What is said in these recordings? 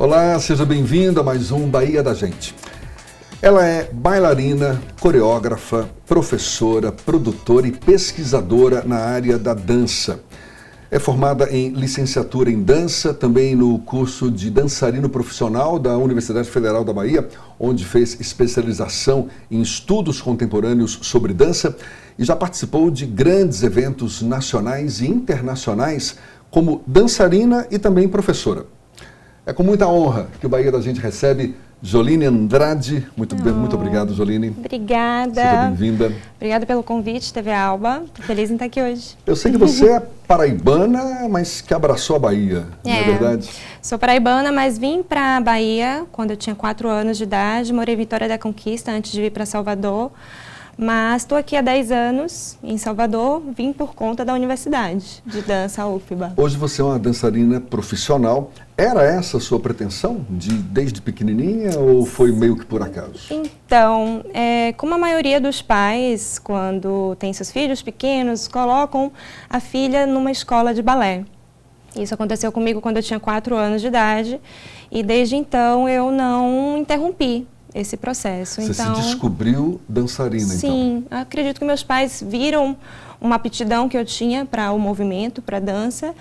Olá, seja bem-vindo a mais um Bahia da Gente. Ela é bailarina, coreógrafa, professora, produtora e pesquisadora na área da dança. É formada em licenciatura em dança, também no curso de dançarino profissional da Universidade Federal da Bahia, onde fez especialização em estudos contemporâneos sobre dança e já participou de grandes eventos nacionais e internacionais como dançarina e também professora. É com muita honra que o Bahia da Gente recebe Joline Andrade. Muito obrigado, Joline. Obrigada. Seja bem-vinda. Obrigada pelo convite, TV Alba. Estou feliz em estar aqui hoje. Eu sei que você é paraibana, mas que abraçou a Bahia, não é verdade? Sou paraibana, mas vim para a Bahia quando eu tinha 4 anos de idade. Morei em Vitória da Conquista antes de vir para Salvador. Mas estou aqui há 10 anos em Salvador, vim por conta da Universidade de Dança UFBA. Hoje você é uma dançarina profissional. Era essa a sua pretensão desde pequenininha ou foi meio que por acaso? Então, como a maioria dos pais, quando tem seus filhos pequenos, colocam a filha numa escola de balé. Isso aconteceu comigo quando eu tinha 4 anos de idade e desde então eu não interrompi esse processo. Você se descobriu dançarina, então? Sim, acredito que meus pais viram uma aptidão que eu tinha para o movimento, para a dança,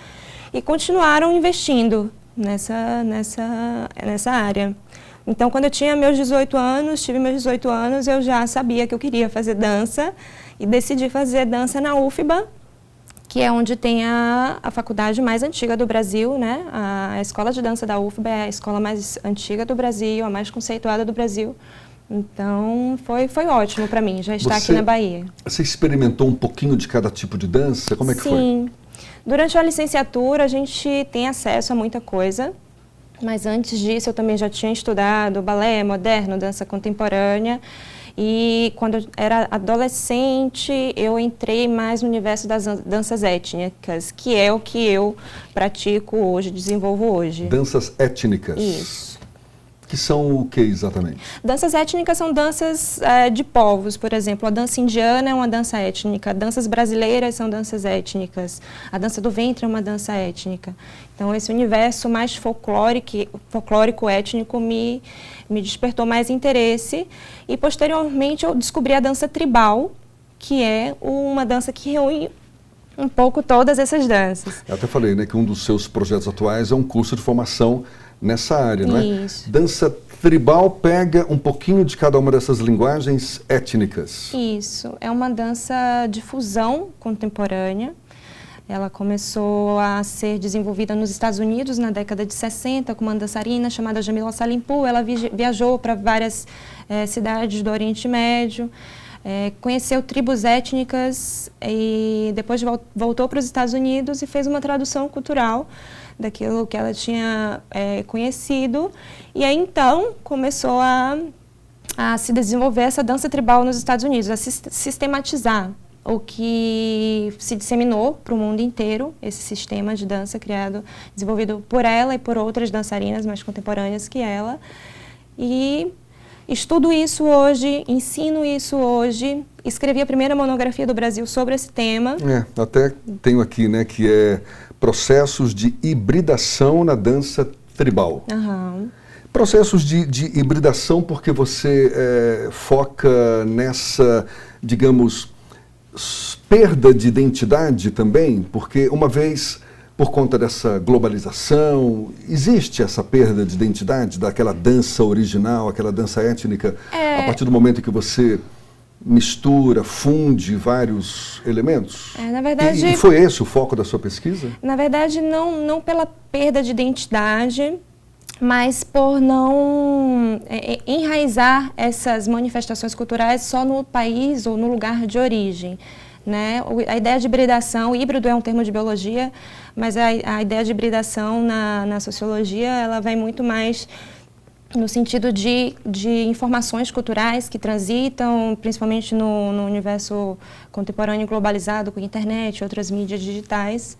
e continuaram investindo nessa área. Então, quando eu tinha meus 18 anos, eu já sabia que eu queria fazer dança e decidi fazer dança na UFBA, que é onde tem a faculdade mais antiga do Brasil, né? A escola de dança da UFBA é a escola mais antiga do Brasil, a mais conceituada do Brasil. Então, foi ótimo para mim, já estar aqui na Bahia. Você experimentou um pouquinho de cada tipo de dança? Como é que foi? Sim. Durante a licenciatura, a gente tem acesso a muita coisa, mas antes disso eu também já tinha estudado balé moderno, dança contemporânea. E quando eu era adolescente, eu entrei mais no universo das danças étnicas, que é o que eu pratico hoje, desenvolvo hoje. Danças étnicas? Isso. Que são o que exatamente? Danças étnicas são danças de povos, por exemplo. A dança indiana é uma dança étnica, danças brasileiras são danças étnicas, a dança do ventre é uma dança étnica. Então, esse universo mais folclórico étnico me despertou mais interesse e, posteriormente, eu descobri a dança tribal, que é uma dança que reúne um pouco todas essas danças. Eu até falei, né, que um dos seus projetos atuais é um curso de formação nessa área, não é? Isso. Dança tribal pega um pouquinho de cada uma dessas linguagens étnicas. Isso, é uma dança de fusão contemporânea. Ela começou a ser desenvolvida nos Estados Unidos na década de 60 com uma dançarina chamada Jamila Salimpour. Ela viajou para várias cidades do Oriente Médio, conheceu tribos étnicas e depois voltou para os Estados Unidos e fez uma tradução cultural daquilo que ela tinha conhecido. E aí, então, começou a se desenvolver essa dança tribal nos Estados Unidos, a sistematizar o que se disseminou para o mundo inteiro, esse sistema de dança desenvolvido por ela e por outras dançarinas mais contemporâneas que ela. E estudo isso hoje, ensino isso hoje, escrevi a primeira monografia do Brasil sobre esse tema. Até tenho aqui, né, que é processos de hibridação na dança tribal. Uhum. Processos de hibridação porque você foca nessa, digamos, perda de identidade também, porque uma vez, por conta dessa globalização, existe essa perda de identidade daquela dança original, aquela dança étnica, a partir do momento que você mistura, funde vários elementos? Na verdade, e foi esse o foco da sua pesquisa? Na verdade, não pela perda de identidade, mas por não enraizar essas manifestações culturais só no país ou no lugar de origem, né? A ideia de hibridação, híbrido é um termo de biologia, mas a ideia de hibridação na sociologia, ela vai muito mais no sentido de informações culturais que transitam, principalmente no universo contemporâneo globalizado, com internet e outras mídias digitais.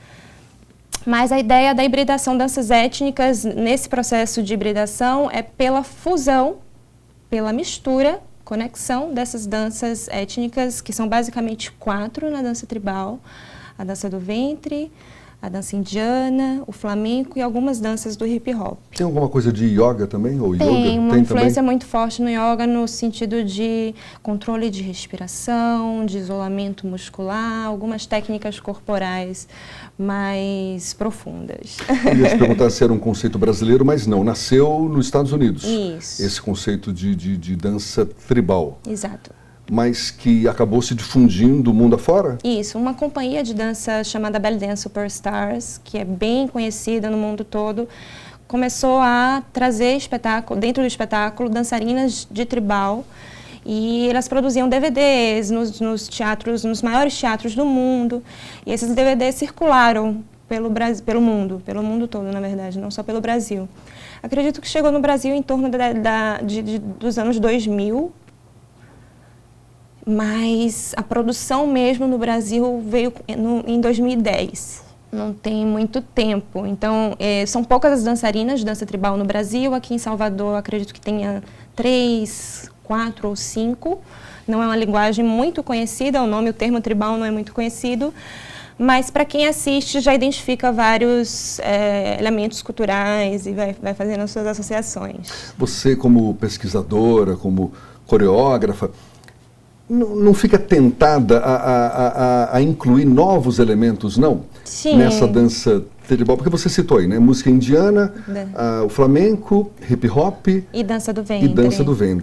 Mas a ideia da hibridação danças étnicas, nesse processo de hibridação, é pela fusão, pela mistura, conexão dessas danças étnicas, que são basicamente 4 na dança tribal: a dança do ventre, a dança indiana, o flamenco e algumas danças do hip hop. Tem alguma coisa de yoga também? Ou Tem yoga? uma Tem influência também? muito forte no yoga no sentido de controle de respiração, de isolamento muscular, algumas técnicas corporais mais profundas. Eu ia te perguntar se era um conceito brasileiro, mas não, nasceu nos Estados Unidos. Isso. Esse conceito de dança tribal. Exato. Mas que acabou se difundindo mundo afora? Isso, uma companhia de dança chamada Belly Dance Superstars, que é bem conhecida no mundo todo, começou a trazer dentro do espetáculo dançarinas de tribal, e elas produziam DVDs nos teatros, nos maiores teatros do mundo, e esses DVDs circularam pelo mundo todo, na verdade, não só pelo Brasil. Acredito que chegou no Brasil em torno dos anos 2000, mas a produção mesmo no Brasil veio em 2010. Não tem muito tempo. Então, são poucas as dançarinas de dança tribal no Brasil. Aqui em Salvador, acredito que tenha 3, 4 ou 5. Não é uma linguagem muito conhecida, o termo tribal não é muito conhecido. Mas, para quem assiste, já identifica vários elementos culturais e vai fazendo as suas associações. Você, como pesquisadora, como coreógrafa, não fica tentada a incluir novos elementos, não? Sim. Nessa dança tribal, porque você citou aí, né? Música indiana, o flamenco, hip hop e dança do ventre.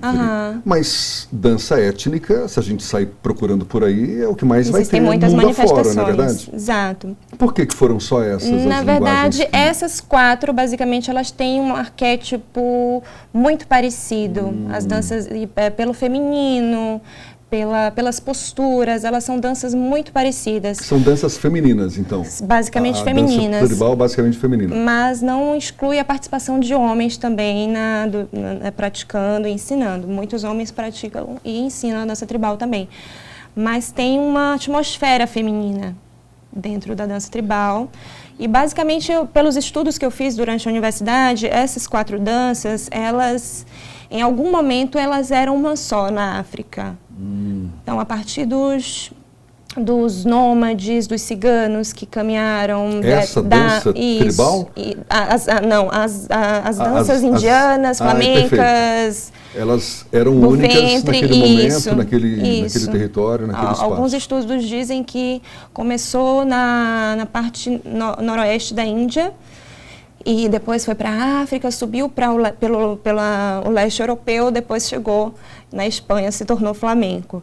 Uhum. Mas dança étnica, se a gente sair procurando por aí, é o que mais vai ter muitas mundo manifestações. afora, não é verdade? Exato. Por que foram só essas Na verdade, essas 4, basicamente, elas têm um arquétipo muito parecido. As danças pelo feminino, pelas posturas, elas são danças muito parecidas. São danças femininas, então? Basicamente femininas. Dança tribal, basicamente feminina. Mas não exclui a participação de homens também praticando e ensinando. Muitos homens praticam e ensinam a dança tribal também. Mas tem uma atmosfera feminina dentro da dança tribal. E basicamente, pelos estudos que eu fiz durante a universidade, essas 4 danças, em algum momento, elas eram uma só na África. Então, a partir dos nômades, dos ciganos que caminharam... Essa dança tribal? As danças indianas, flamencas... Elas eram únicas naquele momento, naquele território, naquele espaço. Alguns estudos dizem que começou na parte noroeste da Índia, e depois foi para a África, subiu pelo leste europeu, depois chegou na Espanha, se tornou flamenco.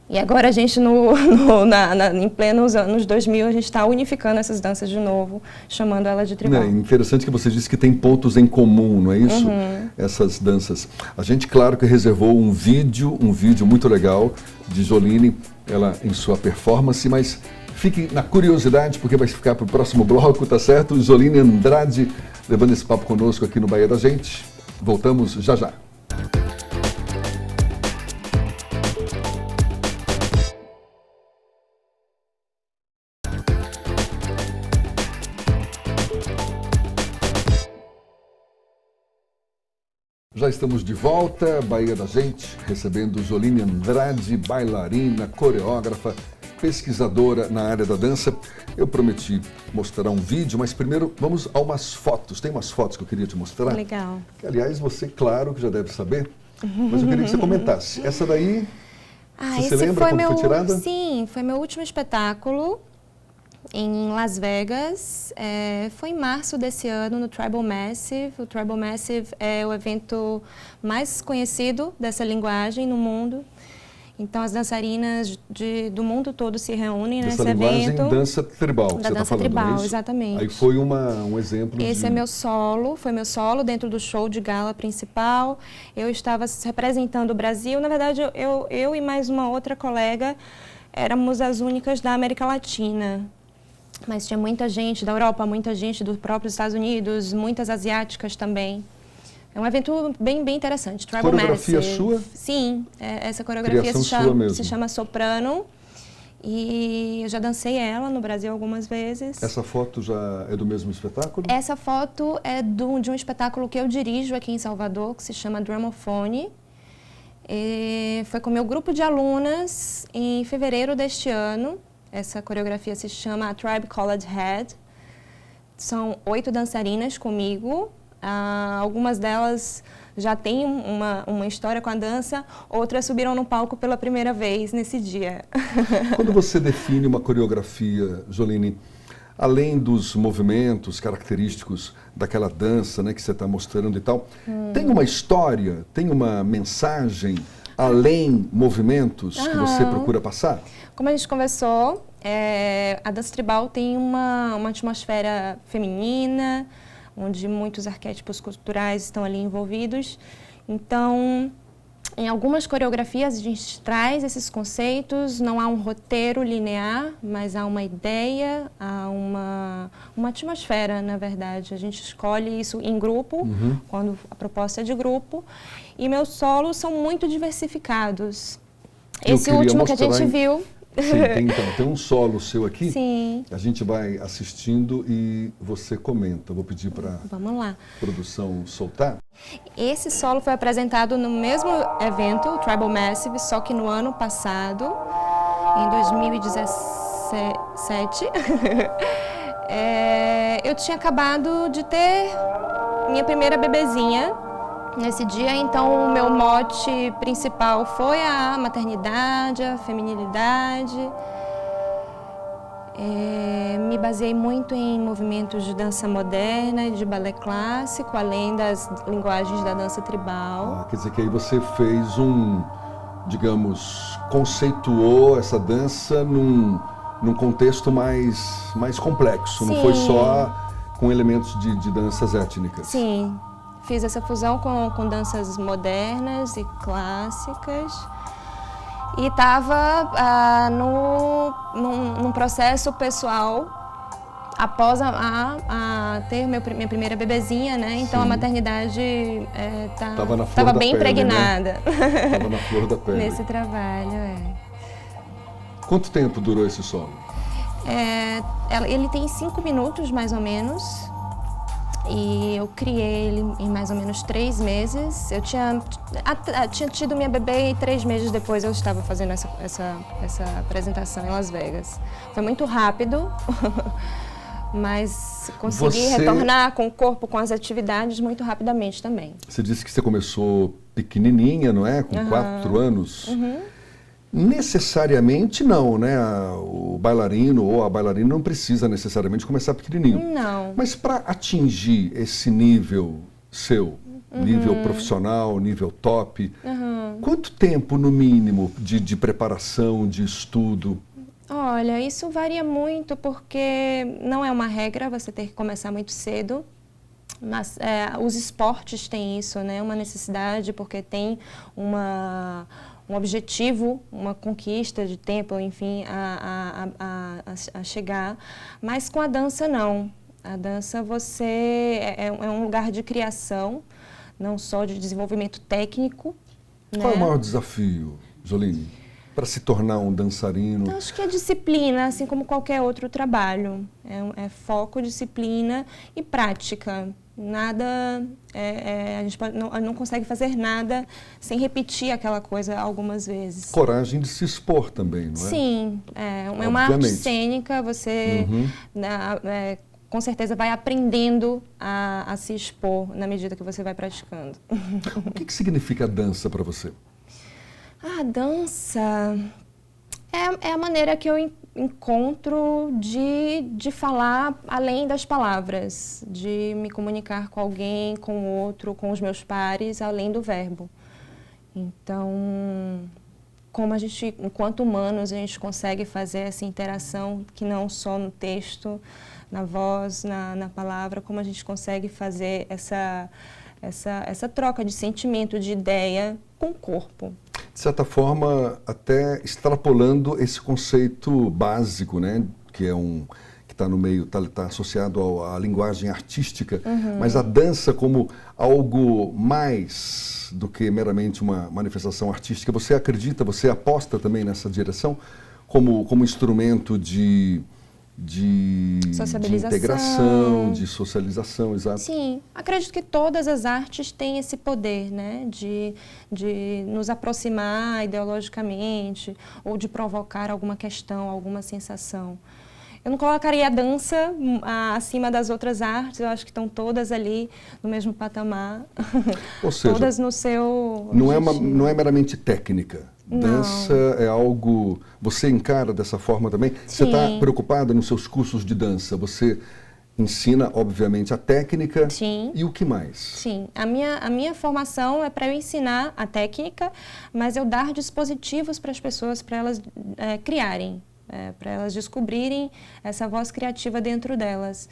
E agora a gente, em plenos anos 2000, a gente está unificando essas danças de novo, chamando elas de tribal. É interessante que você disse que tem pontos em comum, não é isso? Uhum. Essas danças. A gente, claro, que reservou um vídeo muito legal de Zoline, ela em sua performance, mas fique na curiosidade, porque vai ficar para o próximo bloco, tá certo? Zoline Andrade levando esse papo conosco aqui no Bahia da Gente. Voltamos já já. Já estamos de volta, Bahia da Gente, recebendo Zoline Andrade, bailarina, coreógrafa, pesquisadora na área da dança. Eu prometi mostrar um vídeo, mas primeiro vamos a umas fotos. Tem umas fotos que eu queria te mostrar. Legal. Que, aliás, você, claro, que já deve saber, mas eu queria que você comentasse. Essa daí, você lembra quando foi tirada? Sim, foi meu último espetáculo em Las Vegas. Foi em março desse ano, no Tribal Massive. O Tribal Massive é o evento mais conhecido dessa linguagem no mundo. Então, as dançarinas do mundo todo se reúnem nesse evento. Dança tribal, da você está dança falando, tribal, é isso? Exatamente. Aí foi um exemplo Esse é meu solo, foi meu solo dentro do show de gala principal. Eu estava representando o Brasil. Na verdade, eu e mais uma outra colega éramos as únicas da América Latina. Mas tinha muita gente da Europa, muita gente dos próprios Estados Unidos, muitas asiáticas também. É um evento bem interessante. Tribal coreografia Massive. Sua? Sim, essa coreografia se chama Soprano. E eu já dancei ela no Brasil algumas vezes. Essa foto já é do mesmo espetáculo? Essa foto é de um espetáculo que eu dirijo aqui em Salvador, que se chama Dramophone. Foi com meu grupo de alunas em fevereiro deste ano. Essa coreografia se chama A Tribe Called Head. São 8 dançarinas comigo. Algumas delas já têm uma história com a dança, outras subiram no palco pela primeira vez nesse dia. Quando você define uma coreografia, Joline, além dos movimentos característicos daquela dança, né, que você está mostrando e tal, tem uma história, tem uma mensagem, além movimentos que você procura passar? Como a gente conversou, a dança tribal tem uma atmosfera feminina, onde muitos arquétipos culturais estão ali envolvidos. Então, em algumas coreografias, a gente traz esses conceitos, não há um roteiro linear, mas há uma ideia, há uma atmosfera, na verdade. A gente escolhe isso em grupo, quando a proposta é de grupo, e meus solos são muito diversificados. Esse último que a gente viu... Sim, tem um solo seu aqui. Sim. A gente vai assistindo e você comenta. Vou pedir para a produção soltar. Esse solo foi apresentado no mesmo evento, o Tribal Massive, só que no ano passado, em 2017. Eu tinha acabado de ter minha primeira bebezinha nesse dia, então o meu mote principal foi a maternidade, a feminilidade. Me baseei muito em movimentos de dança moderna e de balé clássico, além das linguagens da dança tribal. Quer dizer que aí você fez conceituou essa dança num contexto mais complexo, Sim. Não foi só com elementos de danças étnicas. Sim. Fiz essa fusão com danças modernas e clássicas e estava num processo pessoal após ter minha primeira bebezinha, né? Então Sim. A maternidade estava bem impregnada. Estava na flor da pele. Nesse trabalho, Quanto tempo durou esse solo? Ele tem 5 minutos, mais ou menos. E eu criei ele em mais ou menos 3 meses. Eu tinha tido minha bebê e 3 meses depois eu estava fazendo essa apresentação em Las Vegas. Foi muito rápido, mas consegui retornar com o corpo, com as atividades muito rapidamente também. Você disse que você começou pequenininha, não é? Com 4 anos. Necessariamente não, né? O bailarino ou a bailarina não precisa necessariamente começar pequenininho. Não. Mas para atingir esse nível seu, nível profissional, nível top, quanto tempo no mínimo de preparação, de estudo? Olha, isso varia muito porque não é uma regra você ter que começar muito cedo. Mas os esportes têm isso, né? Uma necessidade porque tem um objetivo, uma conquista de tempo, enfim, a chegar. Mas com a dança, não. A dança é um lugar de criação, não só de desenvolvimento técnico. Qual é o maior desafio, Joline, para se tornar um dançarino? Eu acho que é disciplina, assim como qualquer outro trabalho. É foco, disciplina e prática. Nada, a gente não consegue fazer nada sem repetir aquela coisa algumas vezes. Coragem de se expor também, não é? Sim, é uma arte cênica, você com certeza vai aprendendo a se expor na medida que você vai praticando. O que significa dança para você? A dança é a maneira que eu encontro de falar além das palavras, de me comunicar com alguém, com o outro, com os meus pares, além do verbo. Então, como a gente, enquanto humanos, a gente consegue fazer essa interação que não só no texto, na voz, na palavra, como a gente consegue fazer essa troca de sentimento, de ideia com o corpo. De certa forma, até extrapolando esse conceito básico, né, que está no meio, está associado à linguagem artística, mas a dança como algo mais do que meramente uma manifestação artística. Você acredita, você aposta também nessa direção como instrumento de integração, de socialização, exato. Sim, acredito que todas as artes têm esse poder, né, de nos aproximar ideologicamente ou de provocar alguma questão, alguma sensação. Eu não colocaria a dança acima das outras artes, eu acho que estão todas ali no mesmo patamar. Ou seja, todas no seu não é meramente técnica. Dança é algo... Você encara dessa forma também? Sim. Você está preocupada nos seus cursos de dança? Você ensina, obviamente, a técnica. Sim. E o que mais? Sim. A minha formação é para eu ensinar a técnica, mas eu dar dispositivos para as pessoas, para elas criarem. Para elas descobrirem essa voz criativa dentro delas.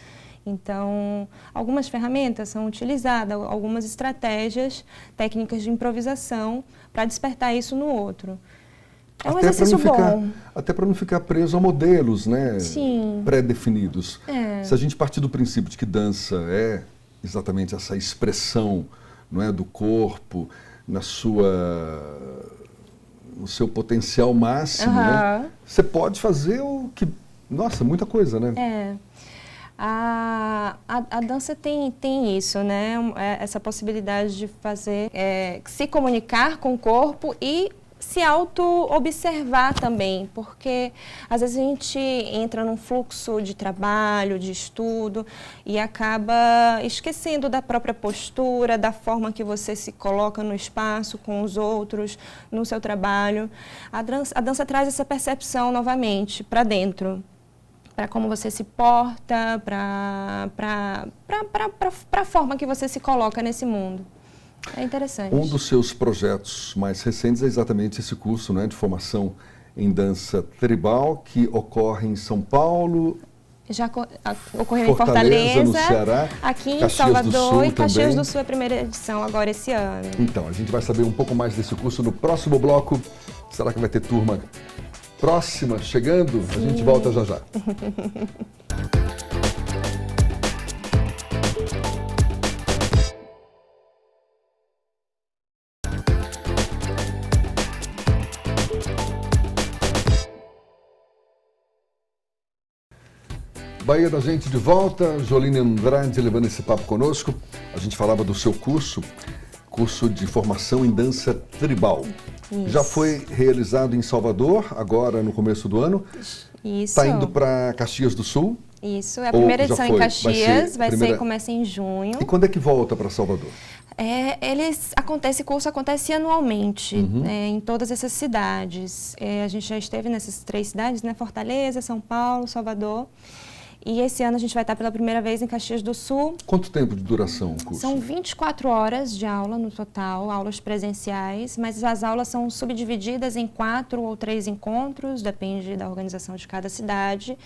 Então, algumas ferramentas são utilizadas, algumas estratégias, técnicas de improvisação para despertar isso no outro. É um exercício bom. Até para não ficar preso a modelos, né, pré-definidos. Se a gente partir do princípio de que dança é exatamente essa expressão, não é, do corpo, no seu potencial máximo, né? Você pode fazer nossa, muita coisa, né? A dança tem isso, né? Essa possibilidade de fazer, se comunicar com o corpo e se auto-observar também, porque às vezes a gente entra num fluxo de trabalho, de estudo e acaba esquecendo da própria postura, da forma que você se coloca no espaço com os outros, no seu trabalho. A dança traz essa percepção novamente para dentro, para como você se porta, para a forma que você se coloca nesse mundo. É interessante. Um dos seus projetos mais recentes é exatamente esse curso, né, de formação em dança tribal, que ocorre em São Paulo. Já ocorreu em Fortaleza, no Ceará, aqui em Caxias Salvador e Caxias também. do Sul é a primeira edição agora esse ano. Então, a gente vai saber um pouco mais desse curso no próximo bloco. Será que vai ter turma próxima chegando? A gente volta já já. Bahia da Gente de volta, Joline Andrade levando esse papo conosco. A gente falava do seu curso de formação em dança tribal. Isso. Já foi realizado em Salvador, agora no começo do ano. Isso. Está indo para Caxias do Sul. Isso, é a primeira edição em Caxias, começa em junho. E quando é que volta para Salvador? Esse curso acontece anualmente, em todas essas cidades. A gente já esteve nessas 3 cidades, né? Fortaleza, São Paulo, Salvador. E esse ano a gente vai estar pela primeira vez em Caxias do Sul. Quanto tempo de duração o curso? São 24 horas de aula no total, aulas presenciais, mas as aulas são subdivididas em 4 ou 3 encontros, depende da organização de cada cidade.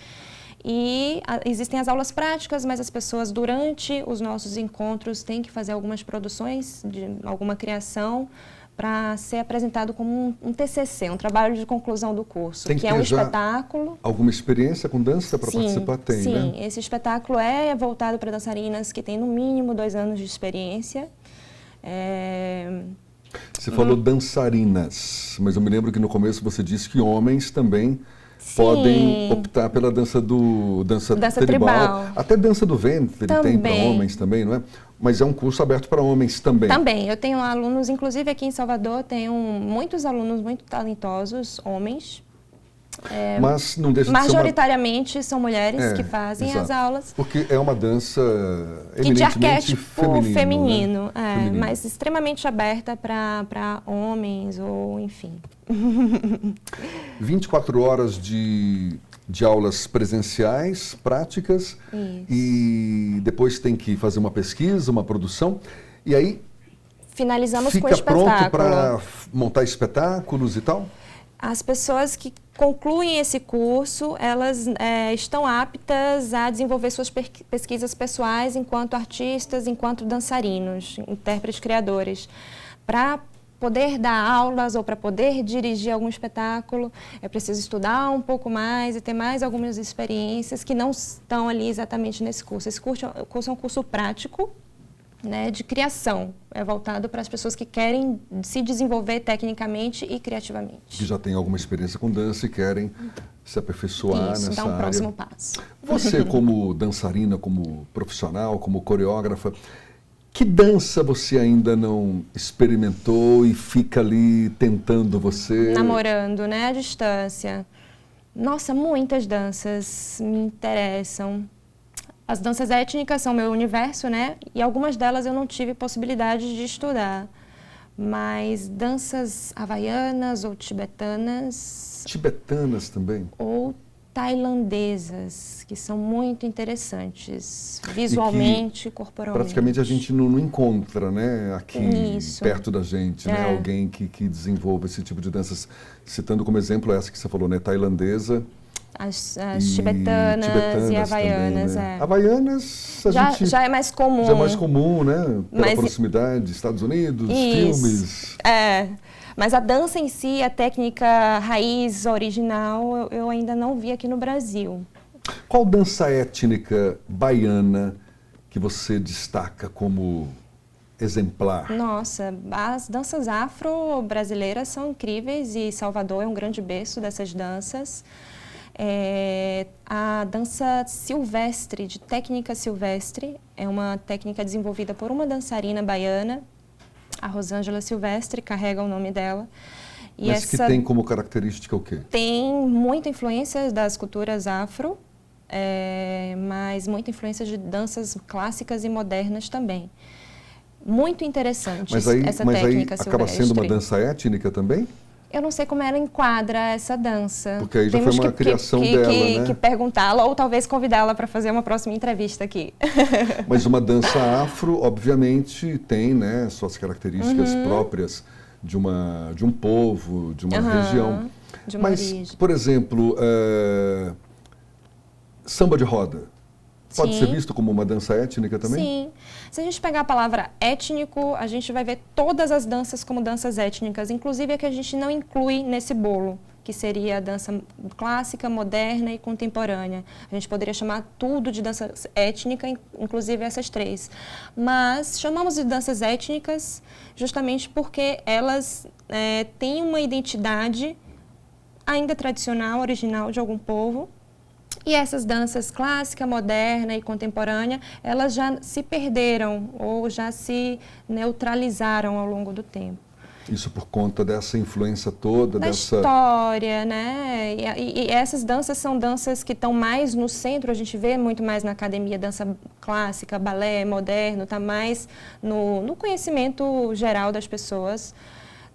E existem as aulas práticas, mas as pessoas durante os nossos encontros têm que fazer algumas produções, alguma criação, para ser apresentado como um TCC, um trabalho de conclusão do curso, que é um espetáculo. Alguma experiência com dança para participar? Tem, sim, né? Esse espetáculo é voltado para dançarinas que têm no mínimo 2 anos de experiência. Você falou dançarinas, mas eu me lembro que no começo você disse que homens também podem optar pela dança tribal. Até dança do ventre tem para homens também, não é? Mas é um curso aberto para homens também. Também. Eu tenho alunos, inclusive aqui em Salvador, tenho muitos alunos muito talentosos, homens. Mas não deixa majoritariamente são mulheres que fazem as aulas. Porque é uma dança de arquétipo feminino, né? Mas extremamente aberta para homens ou enfim. 24 horas de aulas presenciais, práticas. Isso. E depois tem que fazer uma pesquisa, uma produção. E aí finalizamos com o espetáculo. Fica pronto para montar espetáculos e tal? As pessoas que concluem esse curso, elas estão aptas a desenvolver suas pesquisas pessoais enquanto artistas, enquanto dançarinos, intérpretes, criadores. Para poder dar aulas ou para poder dirigir algum espetáculo, é preciso estudar um pouco mais e ter mais algumas experiências que não estão ali exatamente nesse curso. Esse curso é um curso prático, né, de criação. É voltado para as pessoas que querem se desenvolver tecnicamente e criativamente. Que já têm alguma experiência com dança e querem se aperfeiçoar nessa área. Isso, dar um próximo passo. Você, como dançarina, como profissional, como coreógrafa, que dança você ainda não experimentou e fica ali tentando você? Namorando, né, à distância. Nossa, muitas danças me interessam. As danças étnicas são meu universo, né? E algumas delas eu não tive possibilidade de estudar. Mas danças havaianas ou tibetanas... Tibetanas também? Ou tailandesas, que são muito interessantes, visualmente, corporalmente. Praticamente a gente não encontra, né, aqui Isso. perto da gente, né, alguém que desenvolva esse tipo de danças. Citando como exemplo essa que você falou, né, tailandesa. As tibetanas e havaianas, também, né? é. Havaianas já é mais comum. Já é mais comum, né? Pela proximidade, Estados Unidos, filmes. É. Mas a dança em si, a técnica raiz, original, eu ainda não vi aqui no Brasil. Qual dança étnica baiana que você destaca como exemplar? Nossa, as danças afro-brasileiras são incríveis e Salvador é um grande berço dessas danças. A dança silvestre, de técnica silvestre, é uma técnica desenvolvida por uma dançarina baiana, a Rosângela Silvestre, carrega o nome dela. E mas que tem como característica o quê? Tem muita influência das culturas afro, mas muita influência de danças clássicas e modernas também. Muito interessante essa técnica silvestre. Acaba sendo uma dança étnica também? Eu não sei como ela enquadra essa dança. Porque aí já foi uma criação dela, né? Que perguntá-la ou talvez convidá-la para fazer uma próxima entrevista aqui. Mas uma dança afro, obviamente, tem, né, suas características próprias de um povo, de uma região. De uma origem. Por exemplo, samba de roda. Pode ser visto como uma dança étnica também? Sim. Se a gente pegar a palavra étnico, a gente vai ver todas as danças como danças étnicas, inclusive a que a gente não inclui nesse bolo, que seria a dança clássica, moderna e contemporânea. A gente poderia chamar tudo de dança étnica, inclusive essas três. Mas chamamos de danças étnicas justamente porque elas têm uma identidade ainda tradicional, original de algum povo. E essas danças clássica, moderna e contemporânea, elas já se perderam ou já se neutralizaram ao longo do tempo. Isso por conta dessa influência toda, dessa história, né? E essas danças são danças que estão mais no centro, a gente vê muito mais na academia, dança clássica, balé, moderno, está mais no conhecimento geral das pessoas,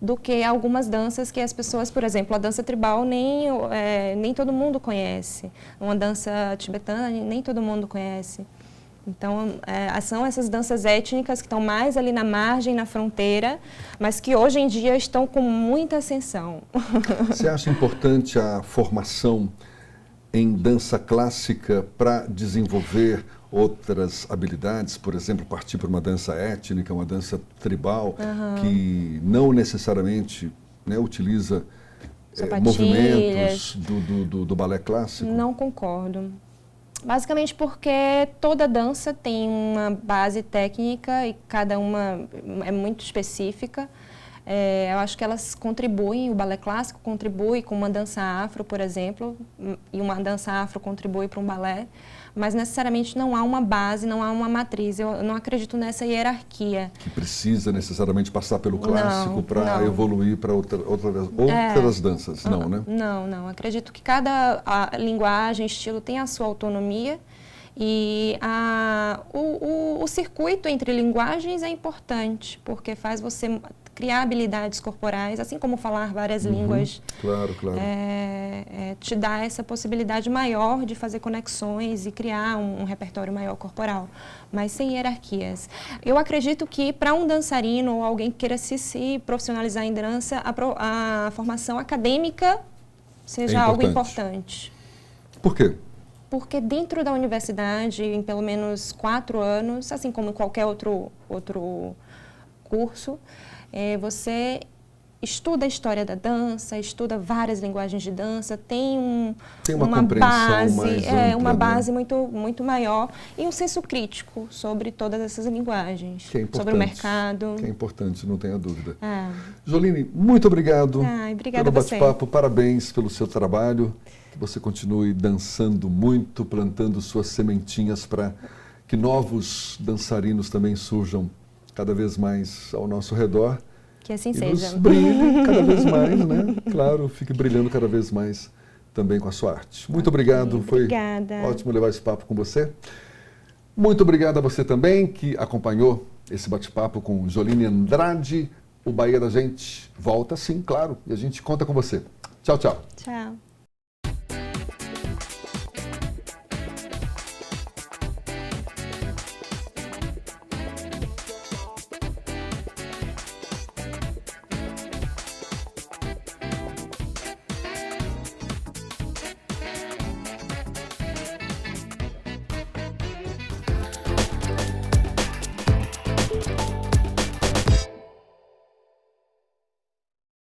do que algumas danças que as pessoas, por exemplo, a dança tribal nem todo mundo conhece. Uma dança tibetana nem todo mundo conhece. Então, são essas danças étnicas que estão mais ali na margem, na fronteira, mas que hoje em dia estão com muita ascensão. Você acha importante a formação em dança clássica para desenvolver outras habilidades, por exemplo, partir para uma dança étnica, uma dança tribal, que não necessariamente, né, utiliza movimentos do balé clássico? Não concordo. Basicamente porque toda dança tem uma base técnica e cada uma é muito específica. Eu acho que elas contribuem, o balé clássico contribui com uma dança afro, por exemplo, e uma dança afro contribui para um balé, mas necessariamente não há uma base, não há uma matriz. Eu não acredito nessa hierarquia. Que precisa necessariamente passar pelo clássico para evoluir para outras danças, não, né? Não. Acredito que cada linguagem, estilo tem a sua autonomia e o circuito entre linguagens é importante, porque faz você criar habilidades corporais, assim como falar várias línguas. Claro. Te dá essa possibilidade maior de fazer conexões e criar um repertório maior corporal, mas sem hierarquias. Eu acredito que para um dançarino ou alguém que queira se profissionalizar em dança, a formação acadêmica seja algo importante. Por quê? Porque dentro da universidade, em pelo menos 4 anos, assim como em qualquer outro curso, você estuda a história da dança, estuda várias linguagens de dança, tem uma base, mais ampla, uma base muito maior e um senso crítico sobre todas essas linguagens, sobre o mercado. Que é importante, não tenha dúvida. Joline, muito obrigado pelo bate-papo, parabéns pelo seu trabalho, que você continue dançando muito, plantando suas sementinhas para que novos dançarinos também surjam cada vez mais ao nosso redor. Que assim seja. Nos brilhe cada vez mais, né? Claro, fique brilhando cada vez mais também com a sua arte. Muito obrigado, Obrigada. Foi ótimo levar esse papo com você. Muito obrigado a você também que acompanhou esse bate-papo com Joline Andrade. O Bahia da Gente volta sim, claro, e a gente conta com você. Tchau, tchau. Tchau.